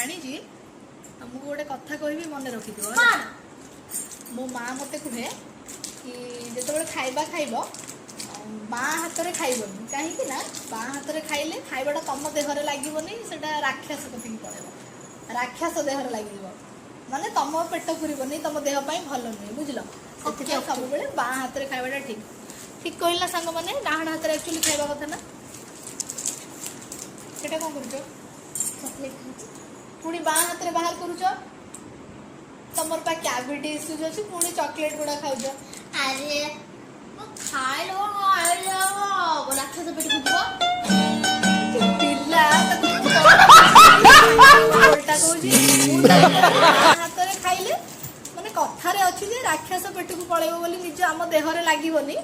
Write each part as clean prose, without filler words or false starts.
भाणीजी तुमको गोटे कथा कहबी मन रखी मो माँ मत कहे कि जो खाइबा खाइब बाँ हाथ में खाइबनी कहीं बाँ हाथ में खाइले खाइबाटा तुम देहरे लगनी से राक्षस कथिक पड़े राक्षस देहरे लगे माने तुम पेट पुरबनी तुम देह भल नुहे बुझल से सब बाँ हाथ में खाइबाटा ठीक ठीक कहला सांग मैंने डाण हाथ में एक्चुअली खाइबा कथा ना सेटा कौन कर पुणी बाँ हाथ में बाहर करुच तुम कैविटी इश्यूज अच्छी पुणी चॉकलेट गुड़ा खाऊच अरे खाइलो राक्षस पेट पिला हाथ में खाइले माने कथारे अच्छी जे राक्षस पेट को पड़ेबो बोली निज आम देहरे लागोनी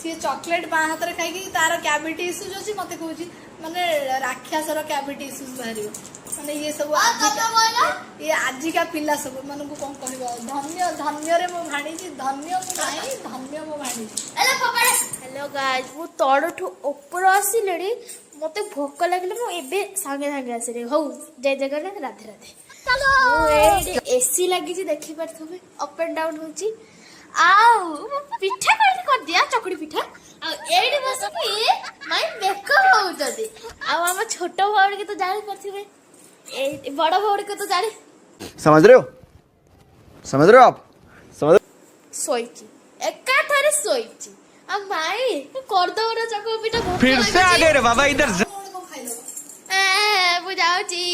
सी चॉकलेट बाँ हाथ में खाई तार कैविटी इश्यूज अच्छी मत कहूँ माने राक्षसर कैविटी इश्यूज बाहर माने ये सब ये आजिका पिला सब मान को कौन कह धन्य धन्य रे मो भाणीजी धन्य मो धन्य मो भाणीजी हेलो गाइस मु तड़ठू ऊपर आसिले मते भोक लागले मु एबे संगे संगे आसिले हौ जय जगन्नाथ राधे राधे चलो एसी लगी जी देखि परथबे अप एंड डाउन होची आउ पिठा कर दिया चकड़ी पिठा आ एडी बस की माय मेकअप हो जदी आ हम छोटो भाउड़ के तो जानि परथिबे ए बड़ा भाउड़ के तो जानि समझ रहे हो आप समझ सोईची एका थारे सोईची आ माई कर दो रे चको पिठा भोक फिर से आ गए रे बाबा इधर ए बुझाउची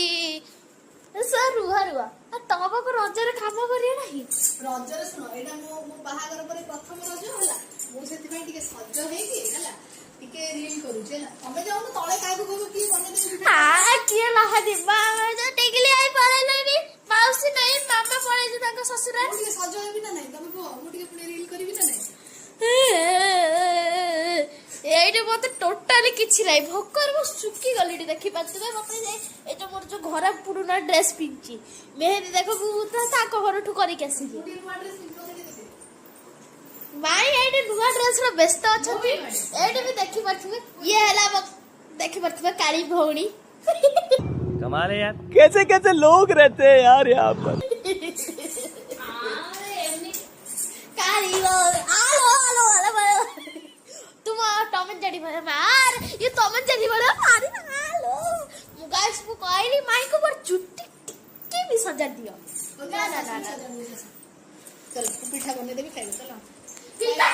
सर रुहा रुहा आ तम को रजरे काम करिया नाही रजरे सुनो एटा मो मो बाहागर पर प्रथम रज होला मो सेति में टिके सज हे की हला टिके रील करू छे ना हमें जाऊ तळे कायको कहबो की बने दे आ किए लहा दे मामा जो टिकली आई पळेलेनी माउसी नहीं मामा पळे जे ताका ससुरा टिके सज हेबी ना नहीं तमे को मो टिके पुणे रील करबी ना नहीं एइटे मते टोटली किछि नाही भोकर मो सुकी गलिडी देखि पाछबे मते जे एटा मोर जो घर पुरुना ड्रेस पिनची मेहंदी देखो मु ता घर ठु करी केसी माई एइटे नुवा ड्रेस रो व्यस्त अछथि एइटे भी देखि पाछबे ये हला देखि पाछबे काली भौणी कमाल है यार कैसे कैसे लोग रहते हैं यार यहाँ पर काली आलो आलो आलो तुम टॉम एंड जेरी मार ये टॉम एंड जेरी वाला मारी आलो गाइस को कहली माई को पर चुट्टी टिक्की भी सजा दियो ना ना ना चल पिठा बने देबी खाइबो चल पिठा